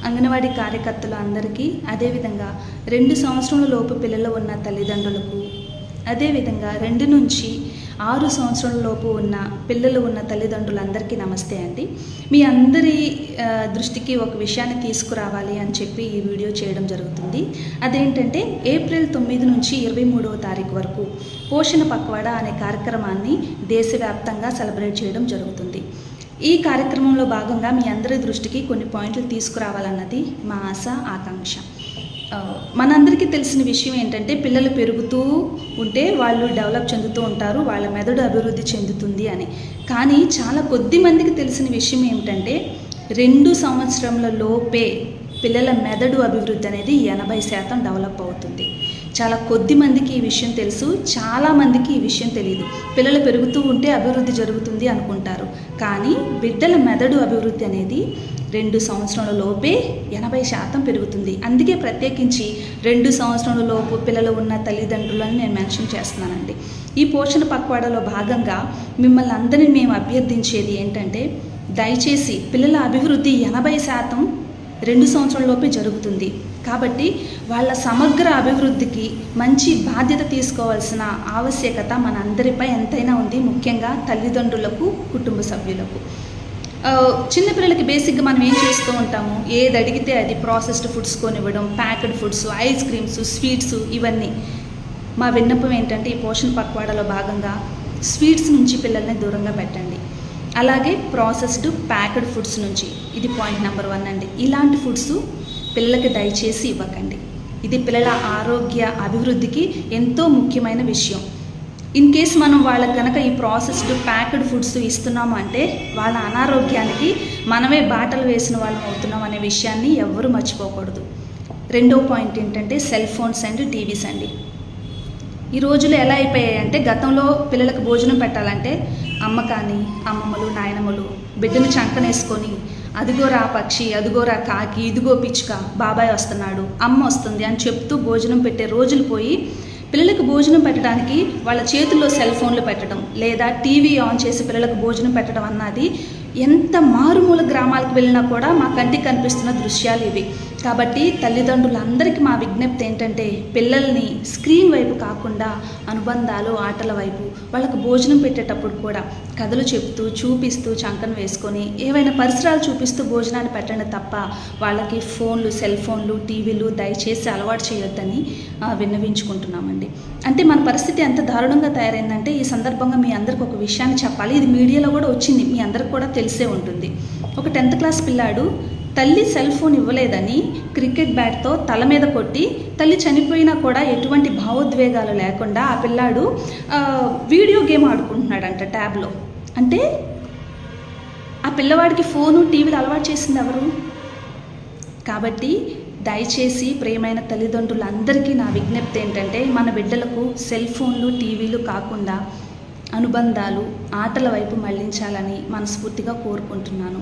అంగన్వాడీ కార్యకర్తలు అందరికీ, అదేవిధంగా 2 సంవత్సరాల లోపు పిల్లలు ఉన్న తల్లిదండ్రులకు, అదేవిధంగా 2 నుంచి 6 సంవత్సరాల లోపు ఉన్న పిల్లలు ఉన్న తల్లిదండ్రులందరికీ నమస్తే అండి. మీ అందరి దృష్టికి ఒక విషయాన్ని తీసుకురావాలి అని చెప్పి ఈ వీడియో చేయడం జరుగుతుంది. అదేంటంటే ఏప్రిల్ 9 నుంచి 23వ తారీఖు వరకు పోషణ పక్వాడా అనే కార్యక్రమాన్ని దేశవ్యాప్తంగా సెలబ్రేట్ చేయడం జరుగుతుంది. ఈ కార్యక్రమంలో భాగంగా మీ అందరి దృష్టికి కొన్ని పాయింట్లు తీసుకురావాలన్నది మా ఆశ, ఆకాంక్ష. మనందరికీ తెలిసిన విషయం ఏంటంటే, పిల్లలు పెరుగుతూ ఉంటే వాళ్ళు డెవలప్ చెందుతూ ఉంటారు, వాళ్ళ మెదడు అభివృద్ధి చెందుతుంది అని. కానీ చాలా కొద్ది మందికి తెలిసిన విషయం ఏమిటంటే, 2 సంవత్సరముల లోపే పిల్లల మెదడు అభివృద్ధి అనేది 80% డెవలప్ అవుతుంది. చాలా కొద్ది మందికి ఈ విషయం తెలుసు, చాలామందికి ఈ విషయం తెలియదు. పిల్లలు పెరుగుతూ ఉంటే అభివృద్ధి జరుగుతుంది అనుకుంటారు, కానీ బిడ్డల మెదడు అభివృద్ధి అనేది 2 సంవత్సరాల లోపే 80% పెరుగుతుంది. అందుకే ప్రత్యేకించి 2 సంవత్సరాల లోపు పిల్లలు ఉన్న తల్లిదండ్రులను నేను మెన్షన్ చేస్తున్నానండి. ఈ పోషణ పక్వాడాలో భాగంగా మిమ్మల్ని అందరినీ మేము అభ్యర్థించేది ఏంటంటే, దయచేసి పిల్లల అభివృద్ధి 80% 2 సంవత్సరాల లోపే జరుగుతుంది. కాబట్టి వాళ్ళ సమగ్ర అభివృద్ధికి మంచి బాధ్యత తీసుకోవాల్సిన ఆవశ్యకత మన అందరిపై ఎంతైనా ఉంది, ముఖ్యంగా తల్లిదండ్రులకు, కుటుంబ సభ్యులకు. చిన్నపిల్లలకి బేసిక్గా మనం ఏం చేస్తూ ఉంటాము, ఏది అడిగితే అది ప్రాసెస్డ్ ఫుడ్స్ కొనివ్వడం, packed foods, ice creams, sweets, ఇవన్నీ. మా విన్నపం ఏంటంటే, ఈ పోషణ పక్వాడాలో భాగంగా స్వీట్స్ నుంచి పిల్లల్ని దూరంగా పెట్టండి. అలాగే ప్రాసెస్డ్ ప్యాక్డ్ ఫుడ్స్ నుంచి, ఇది పాయింట్ నెంబర్ 1 అండి. ఇలాంటి ఫుడ్స్ పిల్లలకి దయచేసి ఇవ్వకండి. ఇది పిల్లల ఆరోగ్య అభివృద్ధికి ఎంతో ముఖ్యమైన విషయం. ఇన్ కేస్ మనం వాళ్ళకి కనుక ఈ ప్రాసెస్డ్ ప్యాక్డ్ ఫుడ్స్ ఇస్తున్నాము అంటే, వాళ్ళ అనారోగ్యానికి మనమే బాటలు వేసిన వాళ్ళం అవుతున్నాం అనే విషయాన్ని ఎవ్వరూ మర్చిపోకూడదు. 2వ పాయింట్ ఏంటంటే, సెల్ ఫోన్స్ అండ్ టీవీస్ అండి. ఈ రోజులు ఎలా అయిపోయాయంటే, గతంలో పిల్లలకు భోజనం పెట్టాలంటే అమ్మ కానీ, అమ్మమ్మలు, నాయనమ్మలు బిడ్డను చంకనేసుకొని, అదిగోరా పక్షి, అదిగోరా కాకి, ఇదిగో పిచ్చుక, బాబాయ్ వస్తున్నాడు, అమ్మ వస్తుంది అని చెప్తూ భోజనం పెట్టే రోజులు పోయి, పిల్లలకు భోజనం పెట్టడానికి వాళ్ళ చేతుల్లో సెల్ ఫోన్లు పెట్టడం, లేదా టీవీ ఆన్ చేసి పిల్లలకు భోజనం పెట్టడం అన్నది ఎంత మారుమూల గ్రామాలకు వెళ్ళినా కూడా మా కంటికి కనిపిస్తున్న దృశ్యాలు ఇవి. కాబట్టి తల్లిదండ్రులందరికీ మా విజ్ఞప్తి ఏంటంటే, పిల్లల్ని స్క్రీన్ వైపు కాకుండా అనుబంధాలు, ఆటల వైపు, వాళ్ళకు భోజనం పెట్టేటప్పుడు కూడా కథలు చెప్తూ, చూపిస్తూ, చంకన వేసుకొని, ఏవైనా పరిసరాలు చూపిస్తూ భోజనాన్ని పెట్టండి తప్ప వాళ్ళకి ఫోన్లు, సెల్ ఫోన్లు, టీవీలు దయచేసి అలవాటు చేయొద్దని విన్నవించుకుంటున్నామండి. అంటే మన పరిస్థితి ఎంత దారుణంగా తయారైందంటే, ఈ సందర్భంగా మీ అందరికి ఒక విషయాన్ని చెప్పాలి. ఇది మీడియాలో కూడా వచ్చింది, మీ అందరికి కూడా తెలిసే ఉంటుంది. ఒక 10th క్లాస్ పిల్లాడు తల్లి సెల్ ఫోన్ ఇవ్వలేదని క్రికెట్ బ్యాట్తో తల మీద కొట్టి, తల్లి చనిపోయినా కూడా ఎటువంటి భావోద్వేగాలు లేకుండా ఆ పిల్లాడు వీడియో గేమ్ ఆడుకుంటున్నాడంట ట్యాబ్లో. అంటే ఆ పిల్లవాడికి ఫోను, టీవీలు అలవాటు చేసింది ఎవరు? కాబట్టి దయచేసి ప్రియమైన తల్లిదండ్రులందరికీ నా విజ్ఞప్తి ఏంటంటే, మన బిడ్డలకు సెల్ ఫోన్లు, టీవీలు కాకుండా అనుబంధాలు, ఆటల వైపు మళ్లించాలని మనస్ఫూర్తిగా కోరుకుంటున్నాను.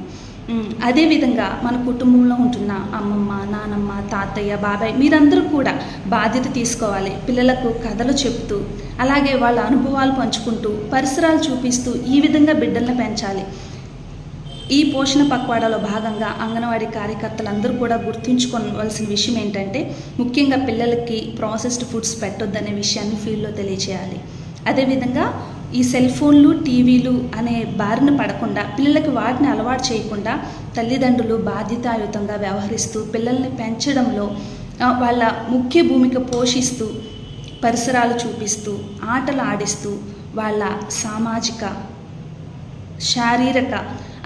అదేవిధంగా మన కుటుంబంలో ఉంటున్న అమ్మమ్మ, నానమ్మ, తాతయ్య, బాబాయ్ మీరందరూ కూడా బాధ్యత తీసుకోవాలి. పిల్లలకు కథలు చెప్తూ, అలాగే వాళ్ళ అనుభవాలు పంచుకుంటూ, పరిసరాలు చూపిస్తూ ఈ విధంగా బిడ్డలను పెంచాలి. ఈ పోషణ పక్వాడాలో భాగంగా అంగన్వాడీ కార్యకర్తలందరూ కూడా గుర్తుంచుకోవాల్సిన విషయం ఏంటంటే, ముఖ్యంగా పిల్లలకి ప్రాసెస్డ్ ఫుడ్స్ పెట్టొద్దనే విషయాన్ని ఫీల్డ్లో తెలియచేయాలి. అదేవిధంగా ఈ సెల్ ఫోన్లు, టీవీలు అనే బారిన పడకుండా, పిల్లలకి వాటిని అలవాటు చేయకుండా తల్లిదండ్రులు బాధ్యతాయుతంగా వ్యవహరిస్తూ, పిల్లల్ని పెంచడంలో వాళ్ళ ముఖ్య భూమిక పోషిస్తూ, పరిసరాలు చూపిస్తూ, ఆటలు ఆడిస్తూ, వాళ్ళ సామాజిక, శారీరక,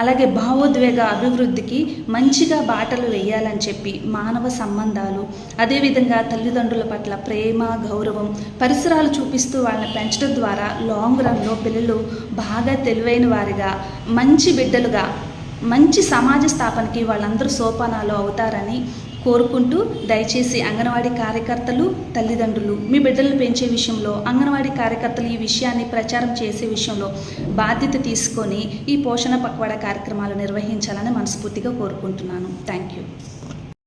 అలాగే భావోద్వేగ అభివృద్ధికి మంచిగా బాటలు వేయాలని చెప్పి, మానవ సంబంధాలు, అదేవిధంగా తల్లిదండ్రుల పట్ల ప్రేమ, గౌరవం, పరిసరాలు చూపిస్తూ వాళ్ళని పెంచడం ద్వారా లాంగ్ రన్లో పిల్లలు బాగా తెలివైన వారిగా, మంచి బిడ్డలుగా, మంచి సమాజ స్థాపనకి వాళ్ళందరూ సోపానాలు అవుతారని కోరుకుంటూ, దయచేసి అంగన్వాడీ కార్యకర్తలు, తల్లిదండ్రులు మీ బిడ్డలను పెంచే విషయంలో, అంగన్వాడీ కార్యకర్తలు ఈ విషయాన్ని ప్రచారం చేసే విషయంలో బాధ్యత తీసుకొని ఈ పోషణ పక్వాడా కార్యక్రమాలు నిర్వహించాలని మనస్ఫూర్తిగా కోరుకుంటున్నాను. Thank you.